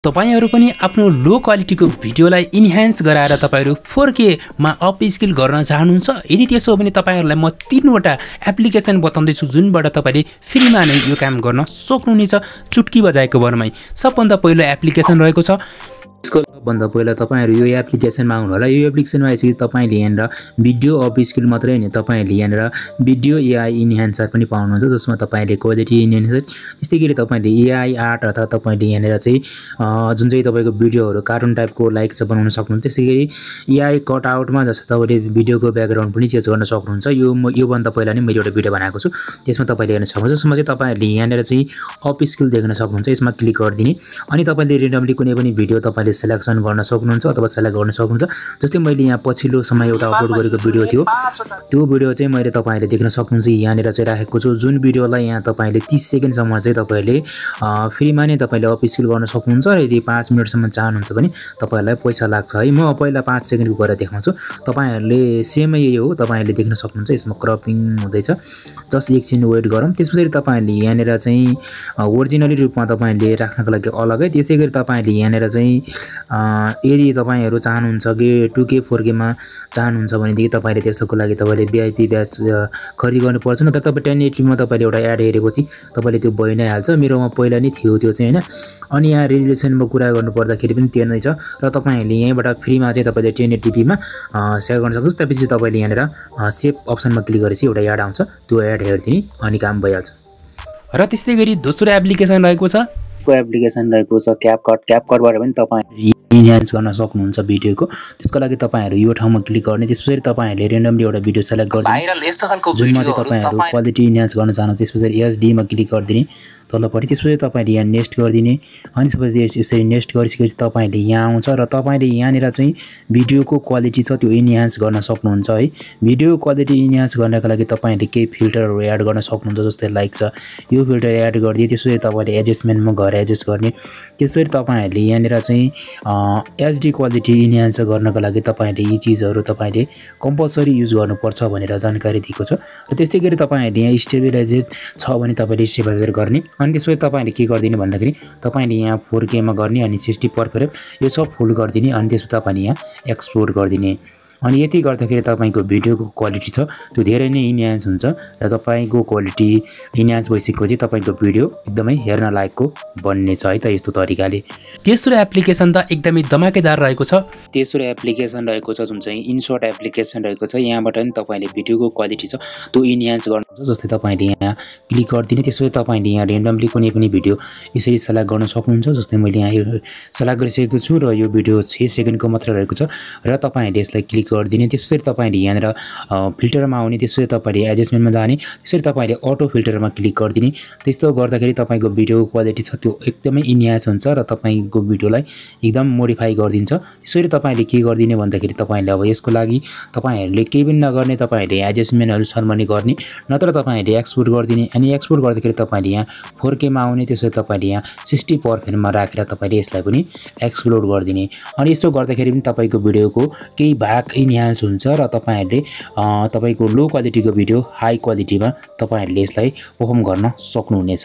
तपाईहरु पनि आफ्नो लो क्वालिटीको भिडियोलाई इन्हान्स गराएर तपाईहरु 4K मा अपस्केल गर्न चाहनुहुन्छ। यदि त्यसो हो भने तपाईहरुलाई म 3 वटा एप्लिकेसन बताउँदै छु जुनबाट तपाईले फ्रीमा नै यो काम गर्न सक्नुहुनेछ चुटकी बजाएको भरमै। सबभन्दा पहिलो एप्लिकेसन रहेको छ यसको भन्दा पहिला तपाईहरु यो एप्लिकेसनमा आउनु होला। यो एप्लिकेसनमा आइसकेपछि तपाईले यहाँनिर भिडियो अपस्केल मात्रै हैन तपाईले यहाँनिर भिडियो एआई इन्हान्सर पनि पाउनुहुन्छ जसमा तपाईले क्वालिटी इन्हान्सर त्यस्तै गरी तपाईले एआई आर्ट अथवा तपाईले यहाँनिर चाहिँ जुन चाहिँ तपाईको भिडियोहरु कार्टुन टाइपको लाइक छ बनाउन सक्नुहुन्छ। त्यसै गरी एआई कट आउटमा जस्तो तपाईले भिडियोको ब्याकग्राउन्ड पनि चेन्ज गर्न सक्नुहुन्छ। यो भन्दा पहिला नै मैले एउटा भिडियो बनाएको छु त्यसमा तपाईले हेर्न सक्नुहुन्छ। जसमा चाहिँ तपाईहरुले यहाँनिर चाहिँ अपस्केल देख्न सक्नुहुन्छ। यसमा क्लिक गर्दिने अनि तपाईले रेन्डमली कुनै पनि भिडियो तपाईले सिलेक्सन गर्न सक्नुहुन्छ अथवा सेलेक्ट गर्न सक्नुहुन्छ। जस्तै मैले यहाँ पछिल्लो समय एउटा अपलोड गरेको भिडियो थियो त्यो भिडियो चाहिँ मैले तपाईहरुले देख्न सक्नुहुन्छ यहाँनिर चाहिँ राखेको छु। जुन भिडियोलाई यहाँ तपाईले 30 सेकेन्ड सम्म चाहिँ तपाईले फ्रीमा नै तपाईले अपस्केल गर्न सक्नुहुन्छ। यदि 5 मिनेटसम्म चाहनुहुन्छ भने तपाईहरुलाई पैसा लाग्छ है। म पहिला 5 सेकेन्डको गरेर देखाउँछु। तपाईहरुले सेम यही हो तपाईहरुले देख्न सक्नुहुन्छ। यसमा क्रपिङ हुँदैछ जस्ट एकछिन वेट गरौँ। त्यसपछि तपाईहरुले यहाँनिर चाहिँ ओरिजिनली रूपमा तपाईहरुले राख्नको लागि अलगै त्यसै गरी तपाईहरुले यहाँनिर चाहिँ यदि तपाईहरु चाहनुहुन्छ कि 2K 4K मा चाहनुहुन्छ भने देखि तपाईले त्यसको लागि तपाईले VIP ब्याच खरिद गर्नुपर्छ। नत्र तपाईं 1080 मा तपाईले एउटा एड हेरेपछि तपाईले त्यो भइ नै हाल्छ। मेरोमा पहिला नै थियो त्यो चाहिँ हैन। अनि यहाँ रेजोल्युसनमा कुरा गर्नु पर्दाखेरि पनि त्यो नै छ र तपाईहरुले यहीबाट फ्रीमा चाहिँ तपाईले 1080p मा सेभ गर्न सक्नुहुन्छ। त्यसपछि तपाईले यहाँनिर सेभ अप्सनमा क्लिक गरेपछि एउटा एड आउँछ त्यो एड हेर्दिने अनि काम भइहाल्छ। र त्यस्तै गरी दोस्रो एप्लिकेसन रहेको छ एप्लिकेसन रहेको छ क्यापकटबाट पनि तपाईहरु इन्हान्स गर्न सक्नुहुन्छ भिडियोको। त्यसको लागि तपाईहरु यो ठाउँमा क्लिक गर्ने त्यसपछि तपाईहरुले रेन्डमली एउटा भिडियो सेलेक्ट गर्दिने भाइरल यस्तो खालको जुनमा चाहिँ तपाईहरु क्वालिटी इन्हान्स गर्न चाहनुहुन्छ। त्यसपछि HD मा क्लिक गर्दिने तलपट्टि त्यसपछि तपाईले यहाँ नेक्स्ट गर्दिने अनि त्यसपछि यसरी नेक्स्ट गरिसकेपछि तपाईले यहाँ आउँछ र तपाईले यहाँनिर चाहिँ भिडियोको क्वालिटी छ त्यो इन्हान्स गर्न सक्नुहुन्छ है। भिडियो क्वालिटी इन्हान्स गर्नको लागि तपाईले केही फिल्टरहरु एड गर्न सक्नुहुन्छ। जस्तै लाइक छ यो फिल्टर एड गरिदिए त्यसपछि तपाईले एडजस्टमेन्टमा गएर एडजस्ट गर्ने। त्यसरी तपाईहरुले यहाँनिर चाहिँ HD क्वालिटी इन्हान्स गर्नको लागि तपाईले यी चीजहरु तपाईले कम्पलसरी युज गर्नुपर्छ भनेर जानकारी दिएको छ। र त्यस्तै गरी तपाईहरुले यहाँ स्टेबलाइजर छ भने तपाईले स्टेबलाइजर गर्ने अनि त्यसपछि तपाईले के गर्दिने भन्दाखेरि तपाईले यहाँ 4K मा गर्ने अनि 60 पर फ्रेम यो सब फुल गर्दिने अनि त्यसपछि तपाईले यहाँ एक्सपोर्ट गर्दिने। अनि यति गर्दाखेरि तपाईको भिडियोको क्वालिटी छ त्यो धेरै नै इन्हान्स हुन्छ र तपाईको क्वालिटी इन्हान्स भइसकेपछि तपाईको भिडियो एकदमै हेर्न लायकको बन्ने छ है त यस्तो तरिकाले। तेस्रो एप्लिकेसन त एकदमै धमाकेदार रहेको छ। तेस्रो एप्लिकेसन रहेको छ जुन चाहिँ इनशॉट एप्लिकेसन रहेको छ। यहाँबाट नि तपाईले भिडियोको क्वालिटी छ त्यो इन्हान्स गर्नुहुन्छ। जस्तै तपाईले यहाँ क्लिक गर्दिने त्यसपछि तपाईले यहाँ रेन्डमली कुनै पनि भिडियो यसरी सेलेक्ट गर्न सक्नुहुन्छ। जस्तै मैले यहाँ यो सेलेक्ट गरिसकेको छु र यो भिडियो 6 सेकेन्डको मात्र रहेको छ र तपाईले यसलाई क्लिक गर्दिने त्यसपछि तपाईले यहाँनिर फिल्टरमा आउने त्यसपछि तपाईले एडजस्टमेन्टमा जाने त्यसरी तपाईले अटो फिल्टरमा क्लिक गर्दिने। त्यस्तो गर्दाखेरि तपाईको भिडियोको क्वालिटी छ त्यो एकदमै इन्हान्स हुन्छ र तपाईको भिडियोलाई एकदम मोडिफाई गरिदिन्छ। त्यसरी तपाईले के गर्दिने भन्दाखेरि तपाईले अब यसको लागि तपाईहरुले केही पनि नगर्ने तपाईहरुले एडजस्टमेन्टहरु छन् भने गर्ने नत्र तपाईहरुले एक्सपोर्ट गर्दिने अनि एक्सपोर्ट गर्दाखेरि तपाईले यहाँ 4K मा आउने त्यसरी तपाईले यहाँ 60 पर फ्रेममा राखेर तपाईले यसलाई पनि एक्सपोर्ट गर्दिने। अनि यस्तो गर्दाखेरि पनि तपाईको भिडियोको केही भाग इन्हान्स हुन्छ र तपाईहरुले तपाईको लो क्वालिटीको भिडियो हाई क्वालिटीमा तपाईहरुले यसलाई परफर्म गर्न सक्नुहुनेछ।